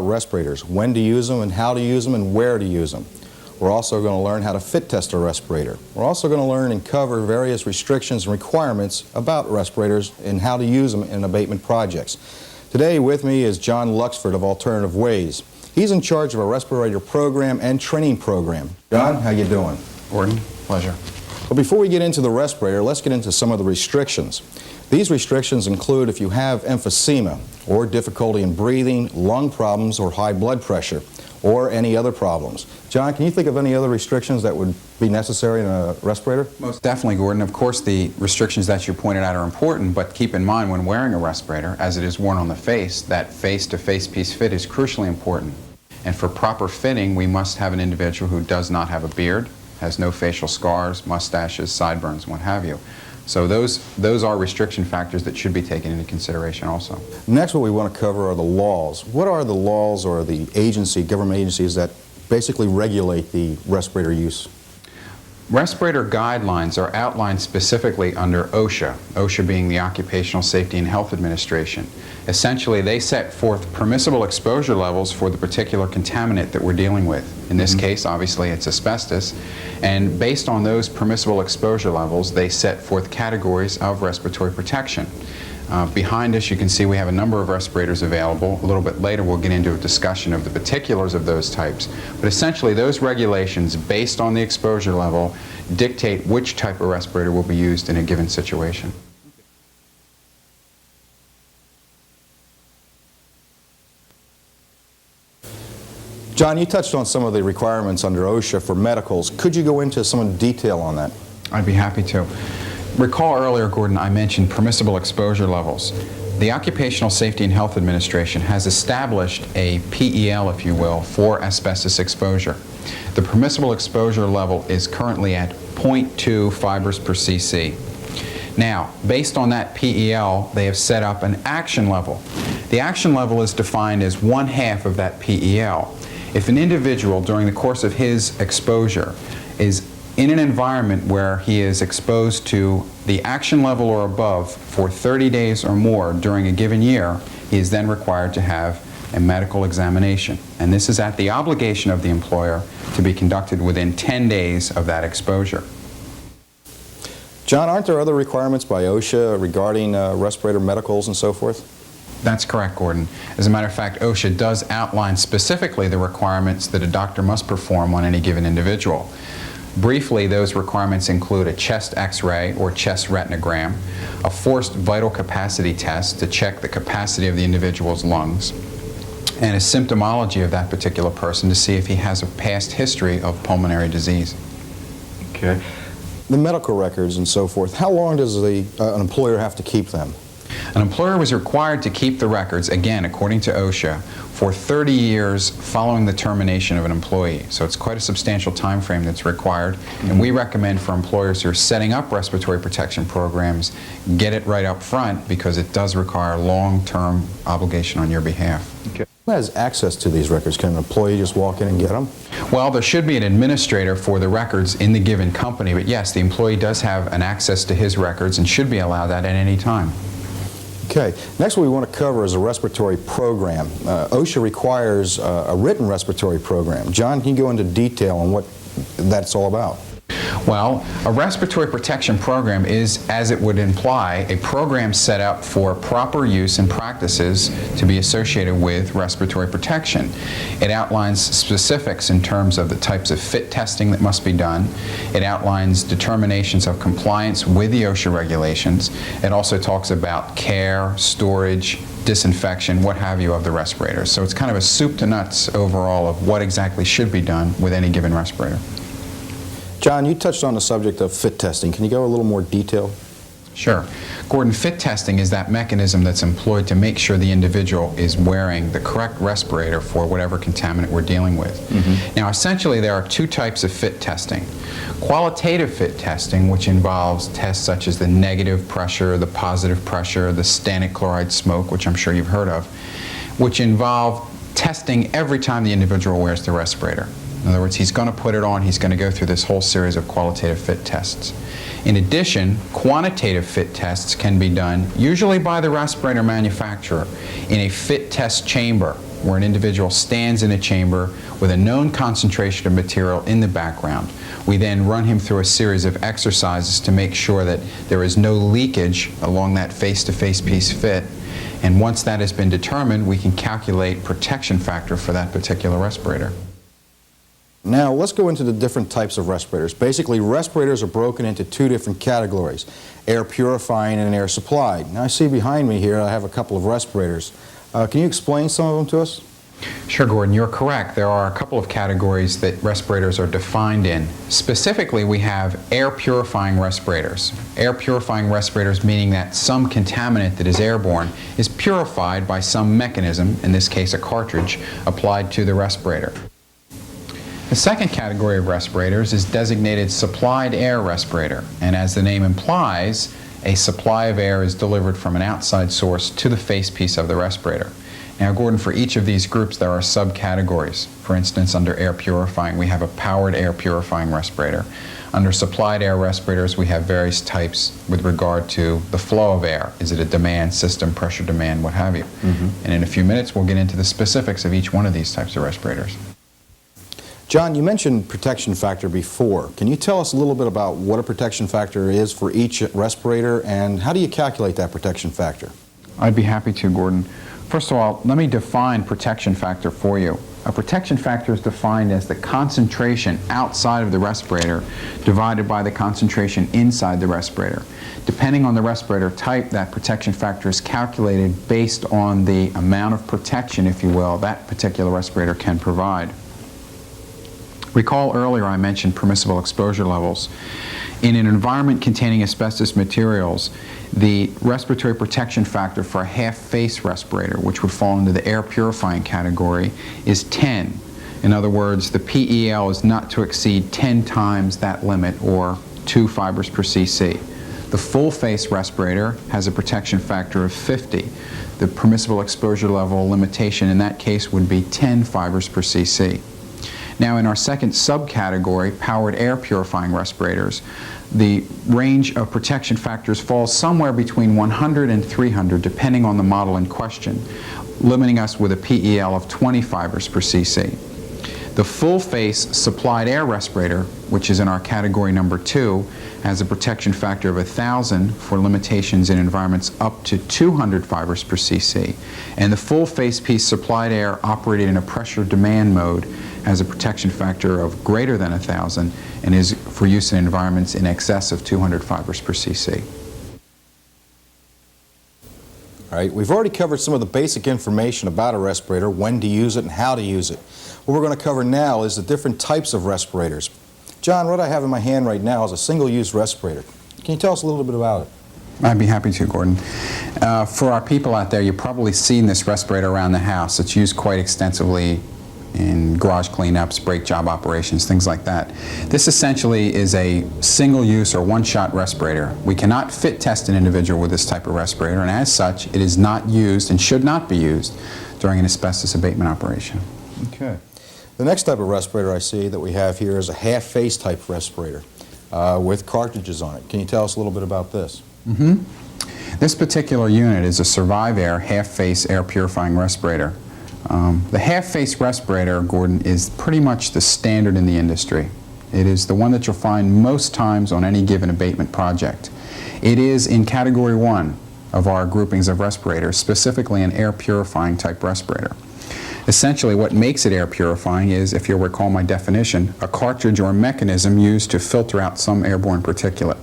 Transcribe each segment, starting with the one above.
respirators, when to use them and how to use them and where to use them. We're also going to learn how to fit test a respirator. We're also going to learn and cover various restrictions and requirements about respirators and how to use them in abatement projects. Today with me is John Luxford of Alternative Ways. He's in charge of a respirator program and training program. John, how you doing? Gordon, pleasure. Well, before we get into the respirator, let's get into some of the restrictions. These restrictions include if you have emphysema or difficulty in breathing, lung problems, or high blood pressure, or any other problems. John, can you think of any other restrictions that would be necessary in a respirator? Most definitely, Gordon. Of course, the restrictions that you pointed out are important, but keep in mind when wearing a respirator, as it is worn on the face, that face-to-face piece fit is crucially important. And for proper fitting, we must have an individual who does not have a beard, has no facial scars, mustaches, sideburns, what have you. So those are restriction factors that should be taken into consideration also. Next, what we want to cover are the laws. What are the laws or the government agencies that basically regulate the respirator use? Respirator guidelines are outlined specifically under OSHA, OSHA being the Occupational Safety and Health Administration. Essentially, they set forth permissible exposure levels for the particular contaminant that we're dealing with. In this case, obviously, it's asbestos. And based on those permissible exposure levels, they set forth categories of respiratory protection. Behind us, you can see we have a number of respirators available. A little bit later, we'll get into a discussion of the particulars of those types. But essentially, those regulations, based on the exposure level, dictate which type of respirator will be used in a given situation. John, you touched on some of the requirements under OSHA for medicals. Could you go into some detail on that? I'd be happy to. Recall earlier, Gordon, I mentioned permissible exposure levels. The Occupational Safety and Health Administration has established a PEL, if you will, for asbestos exposure. The permissible exposure level is currently at 0.2 fibers per cc. Now, based on that PEL, they have set up an action level. The action level is defined as 1/2 of that PEL. If an individual, during the course of his exposure, is in an environment where he is exposed to the action level or above for 30 days or more during a given year, he is then required to have a medical examination. And this is at the obligation of the employer to be conducted within 10 days of that exposure. John, aren't there other requirements by OSHA regarding respirator medicals and so forth? That's correct, Gordon. As a matter of fact, OSHA does outline specifically the requirements that a doctor must perform on any given individual. Briefly, those requirements include a chest x-ray or chest retinogram, a forced vital capacity test to check the capacity of the individual's lungs, and a symptomology of that particular person to see if he has a past history of pulmonary disease. Okay. The medical records and so forth, how long does an employer have to keep them? An employer was required to keep the records, again, according to OSHA, for 30 years following the termination of an employee. So it's quite a substantial time frame that's required, and we recommend for employers who are setting up respiratory protection programs, get it right up front because it does require long-term obligation on your behalf. Okay. Who has access to these records? Can an employee just walk in and get them? Well, there should be an administrator for the records in the given company, but yes, the employee does have an access to his records and should be allowed that at any time. Okay. Next, what we want to cover is a respiratory program. OSHA requires a written respiratory program. John, can you go into detail on what that's all about? Well, a respiratory protection program is, as it would imply, a program set up for proper use and practices to be associated with respiratory protection. It outlines specifics in terms of the types of fit testing that must be done. It outlines determinations of compliance with the OSHA regulations. It also talks about care, storage, disinfection, what have you, of the respirators. So it's kind of a soup to nuts overall of what exactly should be done with any given respirator. John, you touched on the subject of fit testing. Can you go a little more detail? Sure. Gordon, fit testing is that mechanism that's employed to make sure the individual is wearing the correct respirator for whatever contaminant we're dealing with. Now, essentially, there are two types of fit testing. Qualitative fit testing, which involves tests such as the negative pressure, the positive pressure, the stannic chloride smoke, which I'm sure you've heard of, which involve testing every time the individual wears the respirator. In other words, he's going to put it on, he's going to go through this whole series of qualitative fit tests. In addition, quantitative fit tests can be done, usually by the respirator manufacturer, in a fit test chamber where an individual stands in a chamber with a known concentration of material in the background. We then run him through a series of exercises to make sure that there is no leakage along that face-to-face piece fit. And once that has been determined, we can calculate protection factor for that particular respirator. Now let's go into the different types of respirators. Basically, respirators are broken into two different categories: air purifying and air supplied. Now I see behind me here I have a couple of respirators. Can you explain some of them to us? Sure, Gordon, you're correct. There are a couple of categories that respirators are defined in. Specifically, we have air purifying respirators. Air purifying respirators meaning that some contaminant that is airborne is purified by some mechanism, in this case a cartridge, applied to the respirator. The second category of respirators is designated supplied air respirator, and as the name implies, a supply of air is delivered from an outside source to the facepiece of the respirator. Now, Gordon, for each of these groups there are subcategories. For instance, under air purifying we have a powered air purifying respirator. Under supplied air respirators we have various types with regard to the flow of air. Is it a demand system, pressure demand, what have you? And in a few minutes we'll get into the specifics of each one of these types of respirators. John, you mentioned protection factor before. Can you tell us a little bit about what a protection factor is for each respirator, and how do you calculate that protection factor? I'd be happy to, Gordon. First of all, let me define protection factor for you. A protection factor is defined as the concentration outside of the respirator divided by the concentration inside the respirator. Depending on the respirator type, that protection factor is calculated based on the amount of protection, if you will, that particular respirator can provide. Recall earlier I mentioned permissible exposure levels. In an environment containing asbestos materials, the respiratory protection factor for a half-face respirator, which would fall into the air purifying category, is 10. In other words, the PEL is not to exceed 10 times that limit, or 2 fibers per cc. The full-face respirator has a protection factor of 50. The permissible exposure level limitation in that case would be 10 fibers per cc. Now, in our second subcategory, powered air purifying respirators, the range of protection factors falls somewhere between 100 and 300 depending on the model in question, limiting us with a PEL of 20 fibers per cc. The full-face supplied air respirator, which is in our category number 2, has a protection factor of 1,000 for limitations in environments up to 200 fibers per cc. And the full-face piece supplied air operated in a pressure demand mode has a protection factor of greater than 1,000 and is for use in environments in excess of 200 fibers per cc. All right, we've already covered some of the basic information about a respirator, when to use it and how to use it. What we're going to cover now is the different types of respirators. John, what I have in my hand right now is a single-use respirator. Can you tell us a little bit about it? I'd be happy to, Gordon. For our people out there, you've probably seen this respirator around the house. It's used quite extensively in garage cleanups, brake job operations, things like that. This essentially is a single-use or one-shot respirator. We cannot fit test an individual with this type of respirator, and as such, it is not used and should not be used during an asbestos abatement operation. Okay. The next type of respirator I see that we have here is a half-face type respirator with cartridges on it. Can you tell us a little bit about this? This particular unit is a Survive Air half-face air purifying respirator. The half-face respirator, Gordon, is pretty much the standard in the industry. It is the one that you'll find most times on any given abatement project. It is in category 1 of our groupings of respirators, specifically an air purifying type respirator. Essentially, what makes it air purifying is, if you'll recall my definition, a cartridge or mechanism used to filter out some airborne particulate.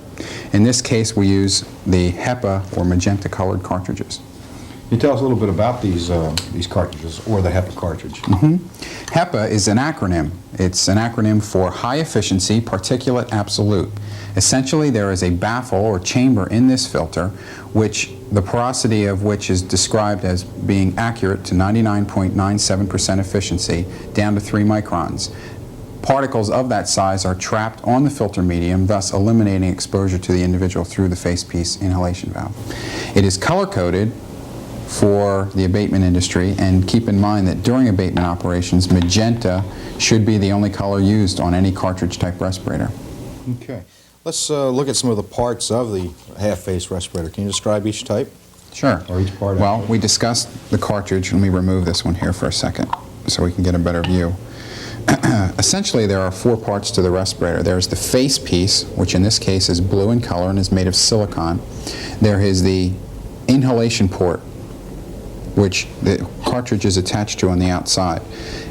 In this case, we use the HEPA or magenta colored cartridges. Can you tell us a little bit about these cartridges, or the HEPA cartridge? HEPA is an acronym. It's an acronym for High Efficiency Particulate Absolute. Essentially, there is a baffle or chamber in this filter, which the porosity of which is described as being accurate to 99.97% efficiency, down to 3 microns. Particles of that size are trapped on the filter medium, thus eliminating exposure to the individual through the facepiece inhalation valve. It is color-coded for the abatement industry, and keep in mind that during abatement operations, magenta should be the only color used on any cartridge type respirator. Okay. Let's look at some of the parts of the half-face respirator. Can you describe each type? Sure. Or each part? Well, we discussed the cartridge. Let me remove this one here for a second so we can get a better view. Essentially, there are 4 parts to the respirator. There's the face piece, which in this case is blue in color and is made of silicone. There is the inhalation port, which the cartridge is attached to on the outside.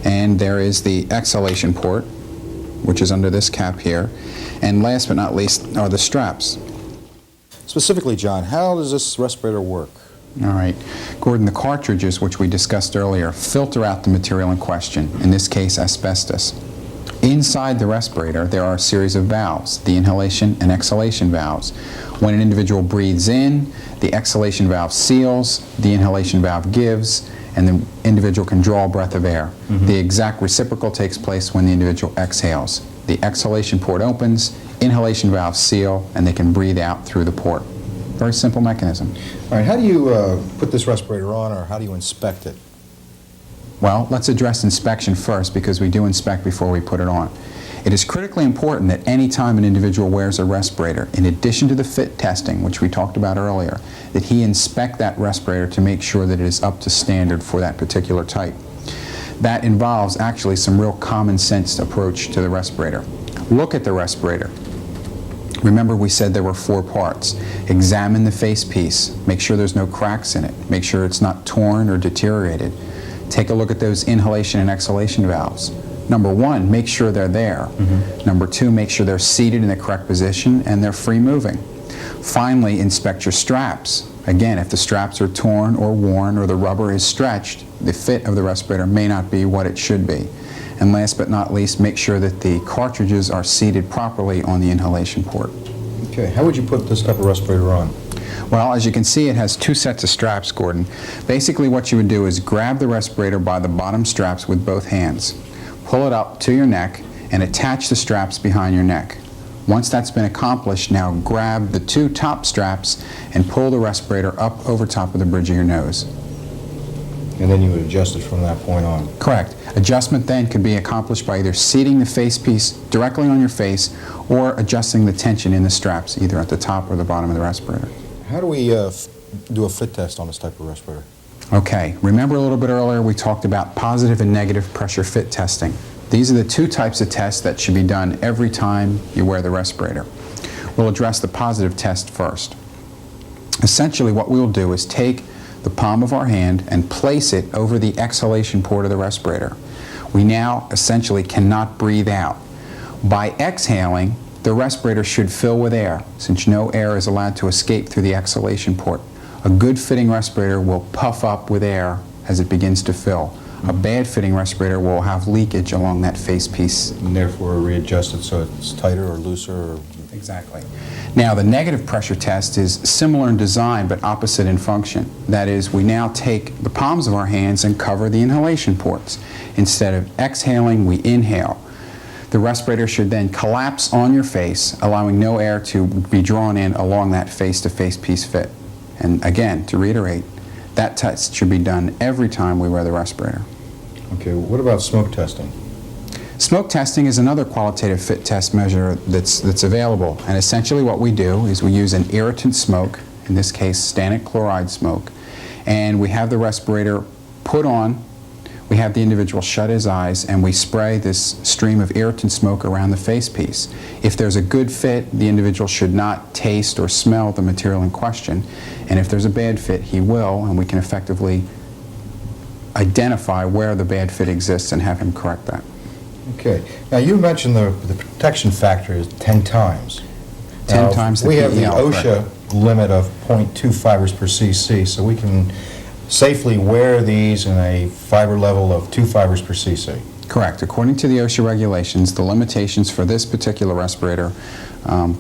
And there is the exhalation port, which is under this cap here. And last but not least are the straps. Specifically, John, how does this respirator work? All right. Gordon, the cartridges, which we discussed earlier, filter out the material in question, in this case asbestos. Inside the respirator, there are a series of valves, the inhalation and exhalation valves. When an individual breathes in, the exhalation valve seals, the inhalation valve gives, and the individual can draw a breath of air. The exact reciprocal takes place when the individual exhales. The exhalation port opens, inhalation valves seal, and they can breathe out through the port. Very simple mechanism. All right, how do you put this respirator on, or how do you inspect it? Well, let's address inspection first, because we do inspect before we put it on. It is critically important that any time an individual wears a respirator, in addition to the fit testing, which we talked about earlier, that he inspect that respirator to make sure that it is up to standard for that particular type. That involves actually some real common sense approach to the respirator. Look at the respirator. Remember, we said there were 4 parts. Examine the face piece. Make sure there's no cracks in it. Make sure it's not torn or deteriorated. Take a look at those inhalation and exhalation valves. Number 1, make sure they're there. Number 2, make sure they're seated in the correct position and they're free moving. Finally, inspect your straps. Again, if the straps are torn or worn or the rubber is stretched, the fit of the respirator may not be what it should be. And last but not least, make sure that the cartridges are seated properly on the inhalation port. Okay, how would you put this type of respirator on? Well, as you can see, it has 2 sets of straps, Gordon. Basically, what you would do is grab the respirator by the bottom straps with both hands, pull it up to your neck, and attach the straps behind your neck. Once that's been accomplished, now grab the 2 top straps and pull the respirator up over top of the bridge of your nose. And then you would adjust it from that point on. Correct. Adjustment then could be accomplished by either seating the face piece directly on your face or adjusting the tension in the straps, either at the top or the bottom of the respirator. How do we do a fit test on this type of respirator? Okay, remember a little bit earlier we talked about positive and negative pressure fit testing. These are the 2 types of tests that should be done every time you wear the respirator. We'll address the positive test first. Essentially what we'll do is take the palm of our hand and place it over the exhalation port of the respirator. We now essentially cannot breathe out. By exhaling, the respirator should fill with air, since no air is allowed to escape through the exhalation port. A good fitting respirator will puff up with air as it begins to fill. A bad fitting respirator will have leakage along that face piece. And therefore readjust it so it's tighter or looser? Or... Exactly. Now, the negative pressure test is similar in design but opposite in function. That is, we now take the palms of our hands and cover the inhalation ports. Instead of exhaling, we inhale. The respirator should then collapse on your face, allowing no air to be drawn in along that face-to-face piece fit. And again, to reiterate, that test should be done every time we wear the respirator. Okay, what about smoke testing? Smoke testing is another qualitative fit test measure that's available. And essentially what we do is we use an irritant smoke, in this case stannic chloride smoke, and we have the respirator put on. We have the individual shut his eyes and we spray this stream of irritant smoke around the face piece. If there's a good fit, the individual should not taste or smell the material in question. And if there's a bad fit, he will, and we can effectively identify where the bad fit exists and have him correct that. Okay. Now you mentioned the protection factor is 10 times. 10 times the We have the PEL, OSHA limit of 0.2 fibers per cc, so we can safely wear these in a fiber level of 2 fibers per cc. Correct. According to the OSHA regulations, the limitations for this particular respirator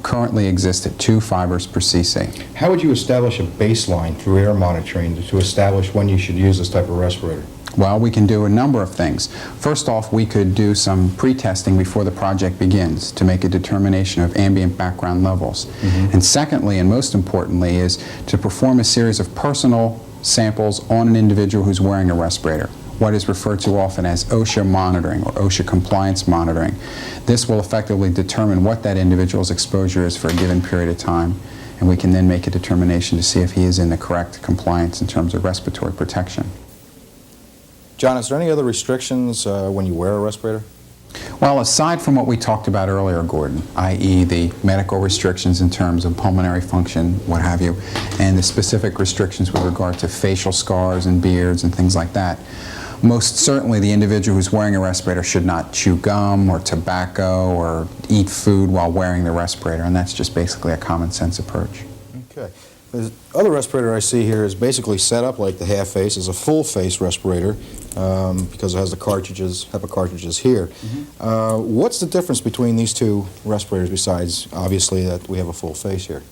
currently exist at 2 fibers per cc. How would you establish a baseline through air monitoring to establish when you should use this type of respirator? Well, we can do a number of things. First off, we could do some pre-testing before the project begins to make a determination of ambient background levels. And secondly, and most importantly, is to perform a series of personal samples on an individual who's wearing a respirator, what is referred to often as OSHA monitoring or OSHA compliance monitoring. This will effectively determine what that individual's exposure is for a given period of time and we can then make a determination to see if he is in the correct compliance in terms of respiratory protection. John, is there any other restrictions when you wear a respirator? Well, aside from what we talked about earlier, Gordon, i.e. the medical restrictions in terms of pulmonary function, what have you, and the specific restrictions with regard to facial scars and beards and things like that, most certainly the individual who's wearing a respirator should not chew gum or tobacco or eat food while wearing the respirator, and that's just basically a common sense approach. Okay. The other respirator I see here is basically set up like the half face. It's a full face respirator because it has the cartridges, HEPA cartridges here. What's the difference between these two respirators besides obviously that we have a full face here?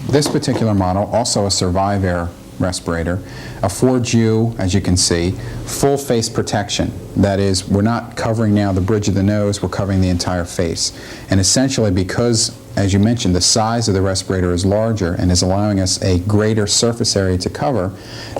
This particular model, also a Survive Air respirator, affords you, as you can see, full face protection. That is, we're not covering now the bridge of the nose, we're covering the entire face. And essentially because, as you mentioned, the size of the respirator is larger and is allowing us a greater surface area to cover,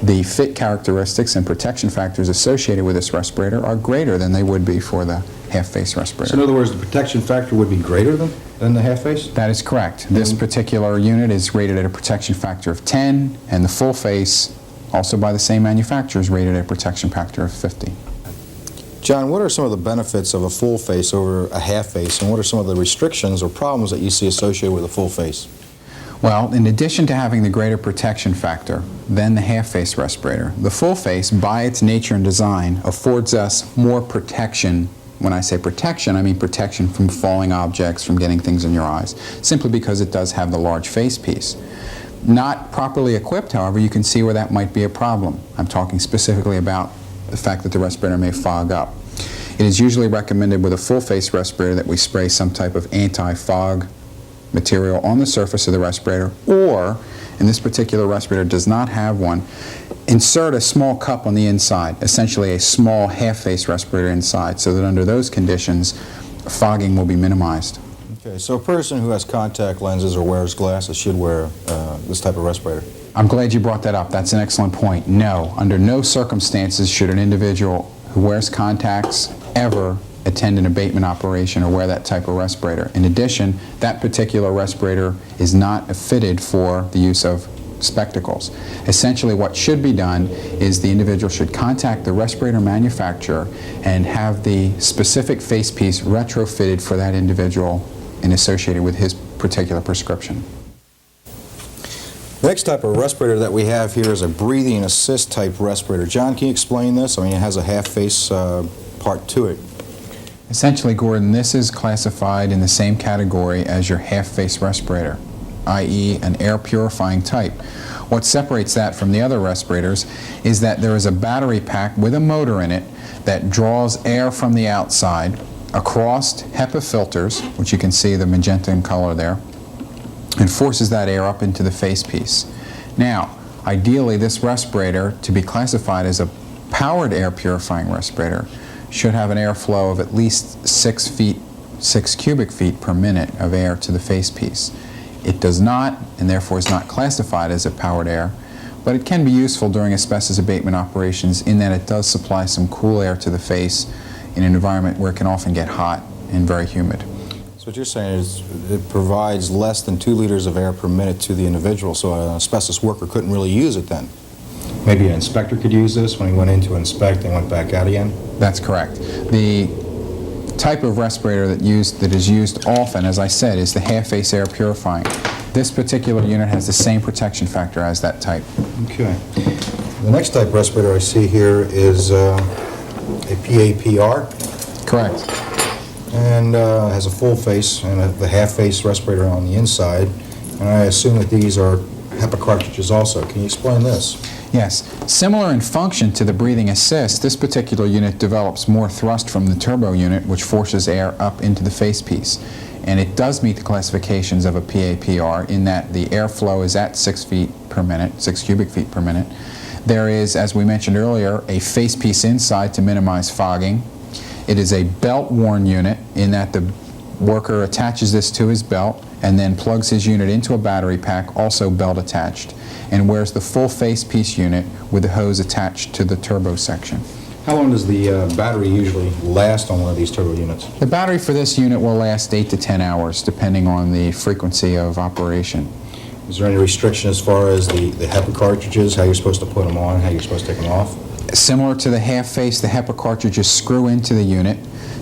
the fit characteristics and protection factors associated with this respirator are greater than they would be for the half-face respirator. So in other words, the protection factor would be greater than the half face? That is correct. This particular unit is rated at a protection factor of 10, and the full face, also by the same manufacturer, is rated at a protection factor of 50. John, what are some of the benefits of a full face over a half face, and what are some of the restrictions or problems that you see associated with a full face? Well, in addition to having the greater protection factor than the half-face respirator, the full face, by its nature and design, affords us more protection. When I say protection, I mean protection from falling objects, from getting things in your eyes, simply because it does have the large face piece. Not properly equipped, however, you can see where that might be a problem. I'm talking specifically about the fact that the respirator may fog up. It is usually recommended with a full face respirator that we spray some type of anti-fog material on the surface of the respirator, or, and this particular respirator does not have one, insert a small cup on the inside, essentially a small half-face respirator inside, so that under those conditions, fogging will be minimized. Okay, so a person who has contact lenses or wears glasses should wear this type of respirator? I'm glad you brought that up. That's an excellent point. No, under no circumstances should an individual who wears contacts ever attend an abatement operation or wear that type of respirator. In addition, that particular respirator is not fitted for the use of spectacles. Essentially what should be done is the individual should contact the respirator manufacturer and have the specific face piece retrofitted for that individual and associated with his particular prescription. The next type of respirator that we have here is a breathing assist type respirator. John, can you explain this? I mean, it has a half face part to it. Essentially, Gordon, this is classified in the same category as your half-face respirator, i.e. an air purifying type. What separates that from the other respirators is that there is a battery pack with a motor in it that draws air from the outside across HEPA filters, which you can see the magenta in color there, and forces that air up into the face piece. Now, ideally, this respirator, to be classified as a powered air purifying respirator, should have an airflow of at least 6 cubic feet per minute of air to the face piece. It does not, and therefore is not classified as a powered air, but it can be useful during asbestos abatement operations in that it does supply some cool air to the face in an environment where it can often get hot and very humid. So what you're saying is it provides less than 2 liters of air per minute to the individual, so an asbestos worker couldn't really use it then. Maybe an inspector could use this when he went in to inspect and went back out again? That's correct. The type of respirator that is used often, as I said, is the half-face air purifying. This particular unit has the same protection factor as that type. Okay. The next type of respirator I see here is a PAPR. Correct. And has a full face and the half-face respirator on the inside. And I assume that these are HEPA cartridges also. Can you explain this? Yes. Similar in function to the breathing assist, this particular unit develops more thrust from the turbo unit, which forces air up into the face piece. And it does meet the classifications of a PAPR in that the airflow is at 6 feet per minute, 6 cubic feet per minute. There is, as we mentioned earlier, a face piece inside to minimize fogging. It is a belt-worn unit in that the worker attaches this to his belt and then plugs his unit into a battery pack, also belt attached, and wears the full face piece unit with the hose attached to the turbo section. How long does the battery usually last on one of these turbo units? The battery for this unit will last 8 to 10 hours, depending on the frequency of operation. Is there any restriction as far as the HEPA cartridges, how you're supposed to put them on, how you're supposed to take them off? Similar to the half face, the HEPA cartridges screw into the unit.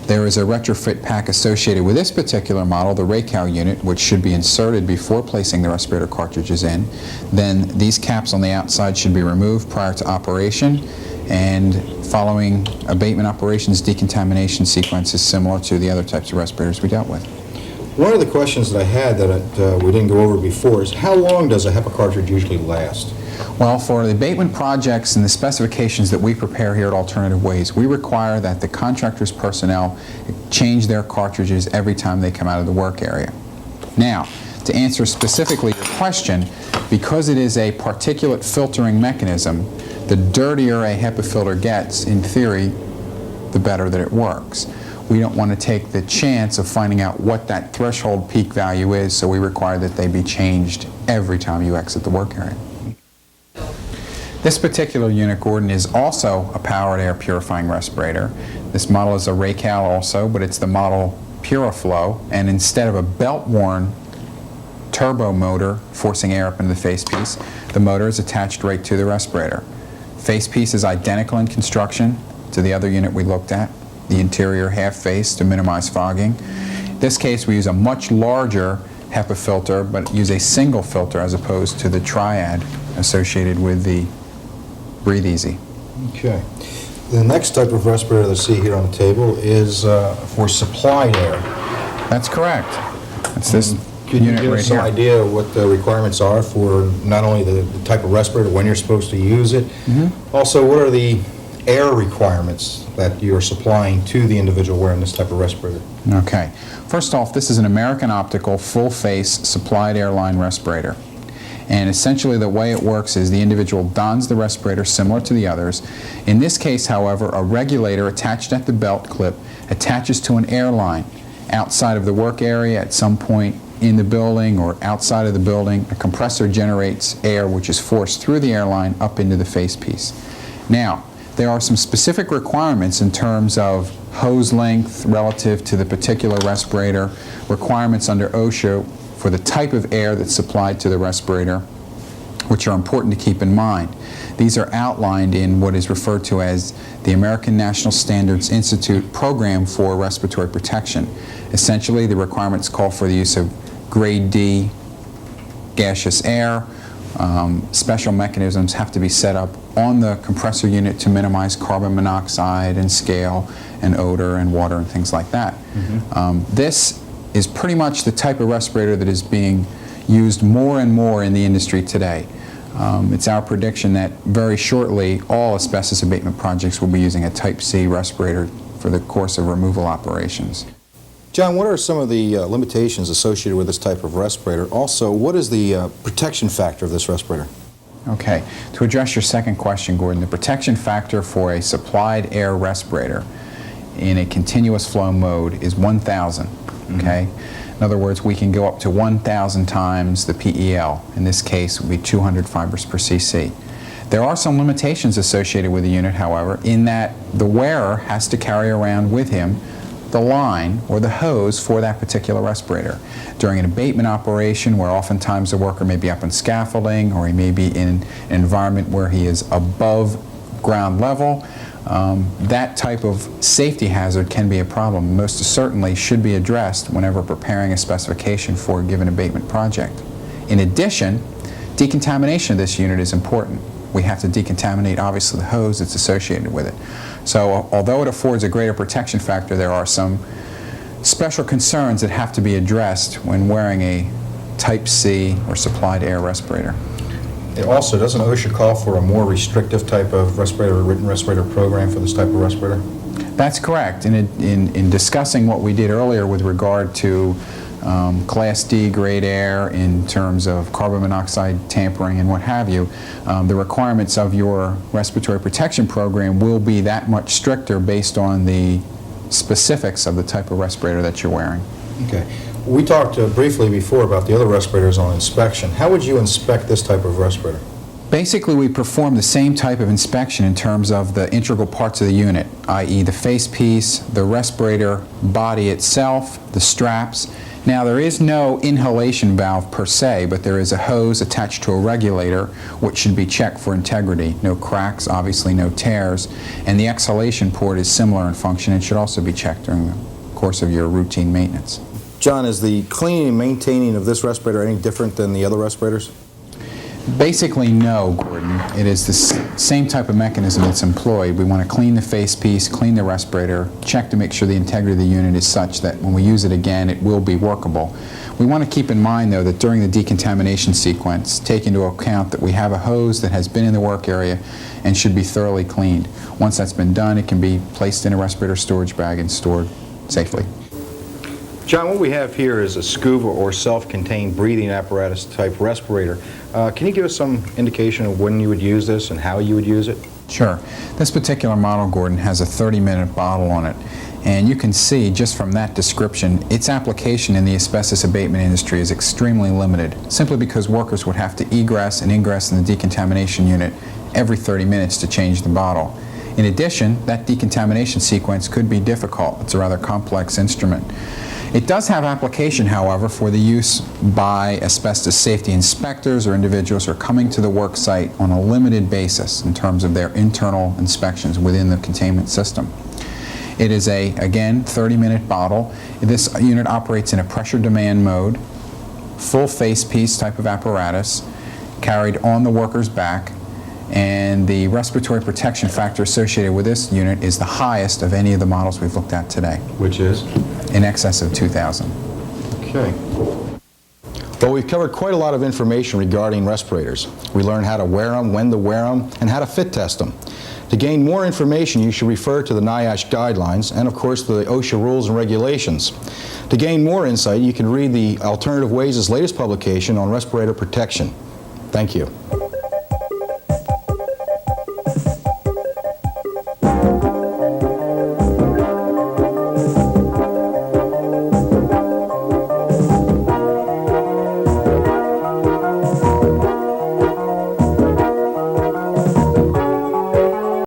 There is a retrofit pack associated with this particular model, the Raycal unit, which should be inserted before placing the respirator cartridges in. Then these caps on the outside should be removed prior to operation, and following abatement operations, decontamination sequence is similar to the other types of respirators we dealt with. One of the questions that I had that we didn't go over before is how long does a HEPA cartridge usually last? Well, for the abatement projects and the specifications that we prepare here at Alternative Ways, we require that the contractor's personnel change their cartridges every time they come out of the work area. Now, to answer specifically your question, because it is a particulate filtering mechanism, the dirtier a HEPA filter gets, in theory, the better that it works. We don't want to take the chance of finding out what that threshold peak value is, so we require that they be changed every time you exit the work area. This particular unit, Gordon, is also a powered air purifying respirator. This model is a Raycal also, but it's the model PuraFlow, and instead of a belt-worn turbo motor forcing air up into the facepiece, the motor is attached right to the respirator. Facepiece is identical in construction to the other unit we looked at, the interior half face to minimize fogging. In this case, we use a much larger HEPA filter, but use a single filter as opposed to the triad associated with the Breathe Easy. Okay. The next type of respirator that I see here on the table is for supplied air. That's correct. That's this Could you unit give right us some here. idea of what the requirements are for not only the type of respirator, when you're supposed to use it, also what are the air requirements that you're supplying to the individual wearing this type of respirator? Okay. First off, this is an American Optical full-face supplied airline respirator. And essentially the way it works is the individual dons the respirator similar to the others. In this case, however, a regulator attached at the belt clip attaches to an airline outside of the work area at some point in the building or outside of the building. A compressor generates air which is forced through the airline up into the facepiece. Now, there are some specific requirements in terms of hose length relative to the particular respirator, requirements under OSHA for the type of air that's supplied to the respirator, which are important to keep in mind. These are outlined in what is referred to as the American National Standards Institute Program for Respiratory Protection. Essentially, the requirements call for the use of grade D gaseous air. Special mechanisms have to be set up on the compressor unit to minimize carbon monoxide and scale and odor and water and things like that. This is pretty much the type of respirator that is being used more and more in the industry today. It's our prediction that very shortly all asbestos abatement projects will be using a Type C respirator for the course of removal operations. John, what are some of the limitations associated with this type of respirator? Also, what is the protection factor of this respirator? Okay, to address your second question, Gordon, the protection factor for a supplied air respirator in a continuous flow mode is 1,000, okay? In other words, we can go up to 1,000 times the PEL. In this case, it would be 200 fibers per cc. There are some limitations associated with the unit, however, in that the wearer has to carry around with him the line or the hose for that particular respirator. During an abatement operation where oftentimes the worker may be up on scaffolding or he may be in an environment where he is above ground level, that type of safety hazard can be a problem. Most certainly should be addressed whenever preparing a specification for a given abatement project. In addition, decontamination of this unit is important. We have to decontaminate, obviously, the hose that's associated with it. So although it affords a greater protection factor, there are some special concerns that have to be addressed when wearing a Type C or supplied air respirator. It also, doesn't OSHA call for a more restrictive type of respirator, written respirator program for this type of respirator? That's correct. In discussing what we did earlier with regard to Class D grade air in terms of carbon monoxide tampering and what have you, the requirements of your respiratory protection program will be that much stricter based on the specifics of the type of respirator that you're wearing. Okay. We talked briefly before about the other respirators on inspection. How would you inspect this type of respirator? Basically, we perform the same type of inspection in terms of the integral parts of the unit, i.e. the facepiece, the respirator body itself, the straps, Now, there is no inhalation valve per se, but there is a hose attached to a regulator which should be checked for integrity. No cracks, obviously no tears, and the exhalation port is similar in function and should also be checked during the course of your routine maintenance. John, is the cleaning and maintaining of this respirator any different than the other respirators? Basically, no, Gordon. It is the same type of mechanism that's employed. We want to clean the facepiece, clean the respirator, check to make sure the integrity of the unit is such that when we use it again, it will be workable. We want to keep in mind, though, that during the decontamination sequence, take into account that we have a hose that has been in the work area and should be thoroughly cleaned. Once that's been done, it can be placed in a respirator storage bag and stored safely. John, what we have here is a scuba or self-contained breathing apparatus type respirator. Can you give us some indication of when you would use this and how you would use it? Sure. This particular model, Gordon, has a 30-minute bottle on it. And you can see just from that description, its application in the asbestos abatement industry is extremely limited, simply because workers would have to egress and ingress in the decontamination unit every 30 minutes to change the bottle. In addition, that decontamination sequence could be difficult. It's a rather complex instrument. It does have application, however, for the use by asbestos safety inspectors or individuals who are coming to the work site on a limited basis in terms of their internal inspections within the containment system. It is a, again, 30-minute bottle. This unit operates in a pressure demand mode, full face piece type of apparatus, carried on the worker's back, and the respiratory protection factor associated with this unit is the highest of any of the models we've looked at today. Which is? In excess of 2,000. Okay. Well, we've covered quite a lot of information regarding respirators. We learned how to wear them, when to wear them, and how to fit test them. To gain more information, you should refer to the NIOSH guidelines and, of course, the OSHA rules and regulations. To gain more insight, you can read the Alternative Ways' latest publication on respirator protection. Thank you.